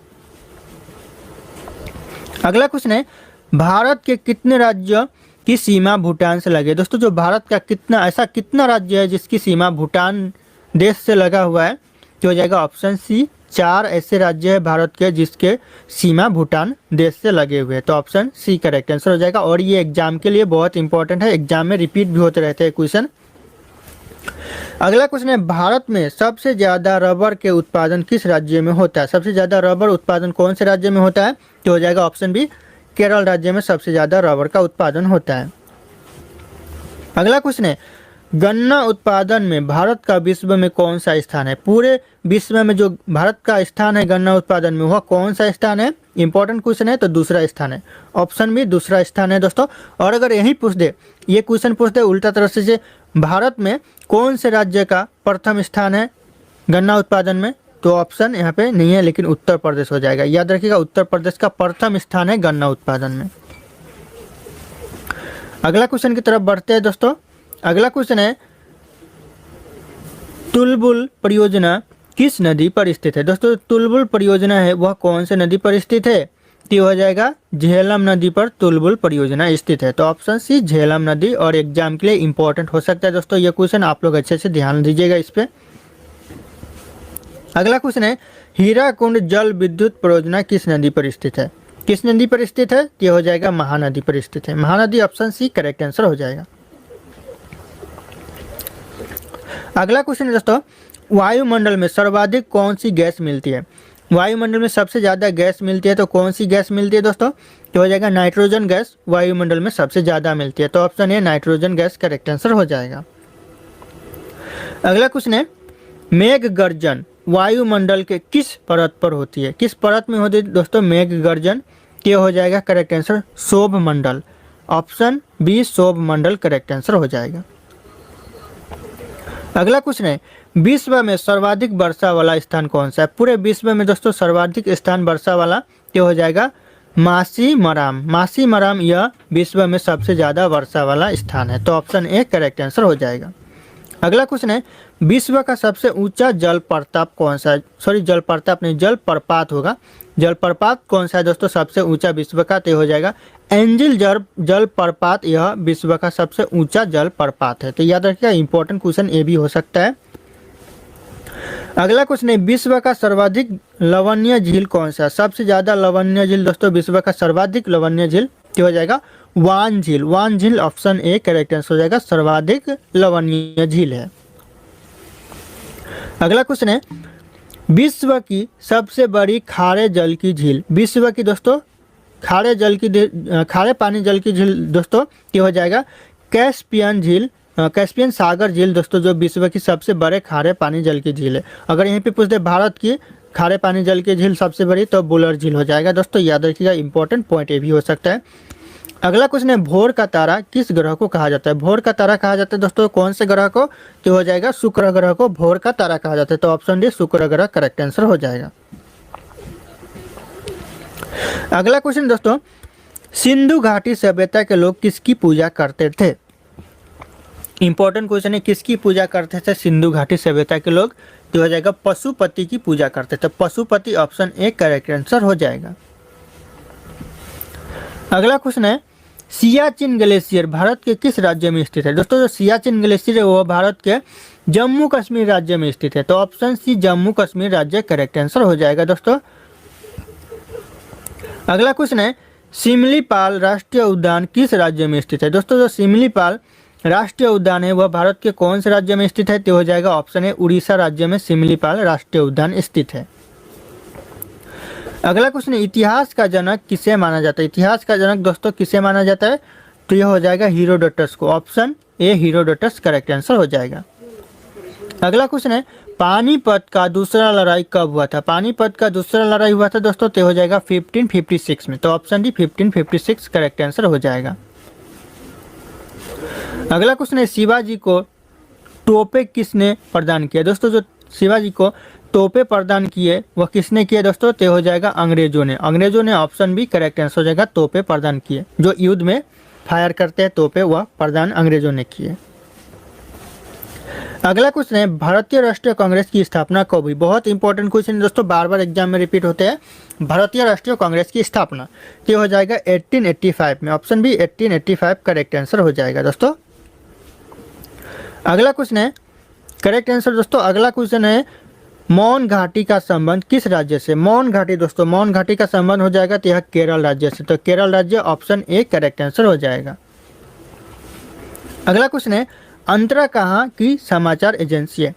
अगला क्वेश्चन है भारत के कितने राज्य की सीमा भूटान से लगे। दोस्तों जो भारत का कितना राज्य है जिसकी सीमा भूटान देश से लगा हुआ है, तो हो जाएगा ऑप्शन सी 4 ऐसे राज्य है भारत के जिसके सीमा भूटान देश से लगे हुए हैं। तो ऑप्शन सी करेक्ट आंसर हो जाएगा। और ये एग्जाम के लिए बहुत इंपॉर्टेंट है, एग्जाम में रिपीट भी होते रहते हैं क्वेश्चन। अगला क्वेश्चन है भारत में सबसे ज्यादा रबर के उत्पादन किस राज्य में होता है। सबसे ज्यादा रबर उत्पादन कौन से राज्य में होता है, तो हो जाएगा ऑप्शन बी केरल राज्य में सबसे ज्यादा रबर का उत्पादन होता है। अगला क्वेश्चन है गन्ना उत्पादन में भारत का विश्व में कौन सा स्थान है। पूरे विश्व में जो भारत का स्थान है गन्ना उत्पादन में वह कौन सा स्थान है। इंपॉर्टेंट क्वेश्चन है, तो दूसरा स्थान है। ऑप्शन बी दूसरा स्थान है दोस्तों। और अगर यही पूछ दे, ये क्वेश्चन पूछ दे उल्टा तरह से भारत में कौन से राज्य का प्रथम स्थान है गन्ना उत्पादन में, तो ऑप्शन यहाँ पे नहीं है, लेकिन उत्तर प्रदेश हो जाएगा। याद रखिएगा उत्तर प्रदेश का प्रथम स्थान है गन्ना उत्पादन में। अगला क्वेश्चन की तरफ बढ़ते हैं दोस्तों। अगला क्वेश्चन है तुलबुल परियोजना किस नदी पर स्थित है? दोस्तों तुलबुल परियोजना है वह कौन से नदी पर स्थित है? तो हो जाएगा झेलम नदी पर तुलबुल परियोजना स्थित है। तो ऑप्शन सी झेलम नदी, और एग्जाम के लिए इंपॉर्टेंट हो सकता है दोस्तों ये क्वेश्चन, आप लोग अच्छे से ध्यान दीजिएगा इस पे। अगला क्वेश्चन है हीराकुंड जल विद्युत परियोजना किस नदी पर स्थित है? किस नदी पर स्थित है? ये हो जाएगा महानदी पर स्थित है। Mahanadi option C correct answer हो जाएगा। अगला क्वेश्चन है दोस्तों वायुमंडल में सर्वाधिक कौन सी गैस मिलती है? वायुमंडल में सबसे ज़्यादा गैस मिलती है तो कौन सी गैस मिलती है दोस्तों? तो हो जाएगा नाइट्रोजन गैस वायुमंडल में सबसे ज़्यादा मिलती है। तो option A nitrogen gas correct answer हो जाएगा। अगला क्वेश्चन है मेघ गर्जन वायुमंडल के किस परत पर होती है? किस परत में होती है दोस्तों मेघ गर्जन? ये हो जाएगा करेक्ट आंसर शोभ मंडल। ऑप्शन बी शोभ मंडल करेक्ट आंसर हो जाएगा। अगला क्वेश्चन है विश्व में सर्वाधिक वर्षा वाला स्थान कौन सा है? पूरे विश्व में दोस्तों सर्वाधिक स्थान वर्षा वाला ये हो जाएगा मासी मराम। मासी मराम यह विश्व में सबसे ज़्यादा वर्षा वाला स्थान है। तो ऑप्शन ए करेक्ट आंसर हो जाएगा। अगला क्वेश्चन है विश्व का सबसे ऊंचा जल प्रपात कौन सा है? सॉरी जल प्रपात नहीं, जल प्रपात होगा। जल प्रपात कौन सा है दोस्तों सबसे ऊंचा विश्व का? तो हो जाएगा एंजिल जल प्रपात, यह विश्व का सबसे ऊंचा जल प्रपात है। तो याद रखिएगा इंपॉर्टेंट क्वेश्चन ये भी हो सकता है। अगला क्वेश्चन है विश्व का सर्वाधिक लवणीय झील कौन सा है? सबसे ज्यादा लवणीय झील दोस्तों विश्व का सर्वाधिक लवणीय झील क्या हो जाएगा? वान झील। वान झील ऑप्शन ए करेक्ट आंसर हो जाएगा, सर्वाधिक लवणीय झील है। अगला क्वेश्चन है विश्व की सबसे बड़ी खारे जल की झील? विश्व की दोस्तों खारे पानी जल की झील दोस्तों क्या हो जाएगा? कैस्पियन झील, कैस्पियन सागर झील दोस्तों जो विश्व की सबसे बड़े खारे पानी जल की झील है। अगर यहीं पे पूछते भारत की खारे पानी जल की झील सबसे बड़ी तो बुलर झील हो जाएगा दोस्तों, याद रखिएगा इंपॉर्टेंट पॉइंट ये भी हो सकता है। अगला क्वेश्चन है भोर का तारा किस ग्रह को कहा जाता है? भोर का तारा कहा जाता है दोस्तों कौन से ग्रह को? तो हो जाएगा शुक्र ग्रह को भोर का तारा कहा जाता है। तो ऑप्शन डी शुक्र ग्रह करेक्ट आंसर हो जाएगा। अगला क्वेश्चन दोस्तों सिंधु घाटी सभ्यता के लोग किसकी पूजा करते थे? इंपॉर्टेंट क्वेश्चन है किसकी पूजा करते थे सिंधु घाटी सभ्यता के लोग? तो हो जाएगा पशुपति की पूजा करते थे। Pashupati option A correct answer हो जाएगा। अगला क्वेश्चन है सियाचिन ग्लेशियर भारत के किस राज्य में स्थित है? दोस्तों जो सियाचिन ग्लेशियर है वो भारत के जम्मू कश्मीर राज्य में स्थित है। तो ऑप्शन सी जम्मू कश्मीर राज्य करेक्ट आंसर हो जाएगा दोस्तों। अगला क्वेश्चन है सिमलीपाल राष्ट्रीय उद्यान किस राज्य में स्थित है? दोस्तों जो सिमलीपाल राष्ट्रीय उद्यान है वह भारत के कौन से राज्य में स्थित है? तो हो जाएगा ऑप्शन है उड़ीसा राज्य में सिमलीपाल राष्ट्रीय उद्यान स्थित है। अगला क्वेश्चन इतिहास का जनक किसे माना जाता है? इतिहास का जनक दोस्तों किसे माना जाता है? तो यह हो जाएगा हीरोडोटस को। Option A Herodotus correct answer हो जाएगा। अगला क्वेश्चन है पानीपत का दूसरा लड़ाई कब हुआ था? पानीपत का दूसरा लड़ाई हुआ था दोस्तों तो हो जाएगा 1556 में। तो ऑप्शन डी 1556 करेक्ट आंसर हो जाएगा। अगला क्वेश्चन है शिवाजी को तोपे किसने प्रदान किया? दोस्तों जो शिवाजी को तोपे प्रदान किए वह किसने किए दोस्तों? तो हो जाएगा अंग्रेजों ने। अंग्रेजों ने ऑप्शन बी करेक्ट आंसर हो जाएगा, तोपे प्रदान किए। जो युद्ध में फायर करते हैं तोपे वह प्रदान अंग्रेजों ने किए। अगला क्वेश्चन है भारतीय राष्ट्रीय कांग्रेस की स्थापना कब हुई? बहुत इंपॉर्टेंट क्वेश्चन दोस्तों, बार बार एग्जाम में रिपीट होते हैं। भारतीय राष्ट्रीय कांग्रेस की स्थापना ये हो जाएगा 1885 में। ऑप्शन बी 1885 करेक्ट आंसर हो जाएगा दोस्तों। अगला क्वेश्चन है करेक्ट आंसर दोस्तों। अगला क्वेश्चन है मौन घाटी का संबंध किस राज्य से? मौन घाटी दोस्तों मौन घाटी का संबंध हो जाएगा तो यह केरल राज्य से। तो केरल राज्य ऑप्शन ए करेक्ट आंसर हो जाएगा। अगला क्वेश्चन है अंतरा कहाँ की समाचार एजेंसी है?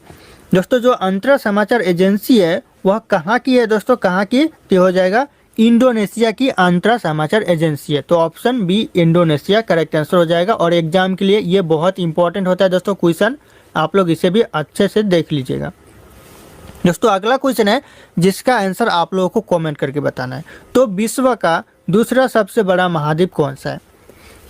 दोस्तों जो अंतरा समाचार एजेंसी है वह कहाँ की है दोस्तों? कहाँ की? तो हो जाएगा इंडोनेशिया की अंतरा समाचार एजेंसी है। तो option B Indonesia correct answer हो जाएगा। और एग्जाम के लिए ये बहुत इंपॉर्टेंट होता है दोस्तों क्वेश्चन, आप लोग इसे भी अच्छे से देख लीजिएगा दोस्तों। अगला क्वेश्चन है जिसका आंसर आप लोगों को कमेंट करके बताना है। तो विश्व का दूसरा सबसे बड़ा महाद्वीप कौन सा है?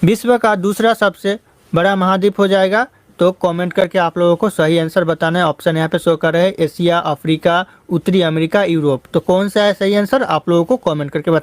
विश्व का दूसरा सबसे बड़ा महाद्वीप हो जाएगा। तो कमेंट करके आप लोगों को सही आंसर बताना है। ऑप्शन यहाँ पे शो कर रहे हैं एशिया, अफ्रीका, उत्तरी अमेरिका, यूरोप। तो कौन सा है सही आंसर आप लोगों को कमेंट करके बताना।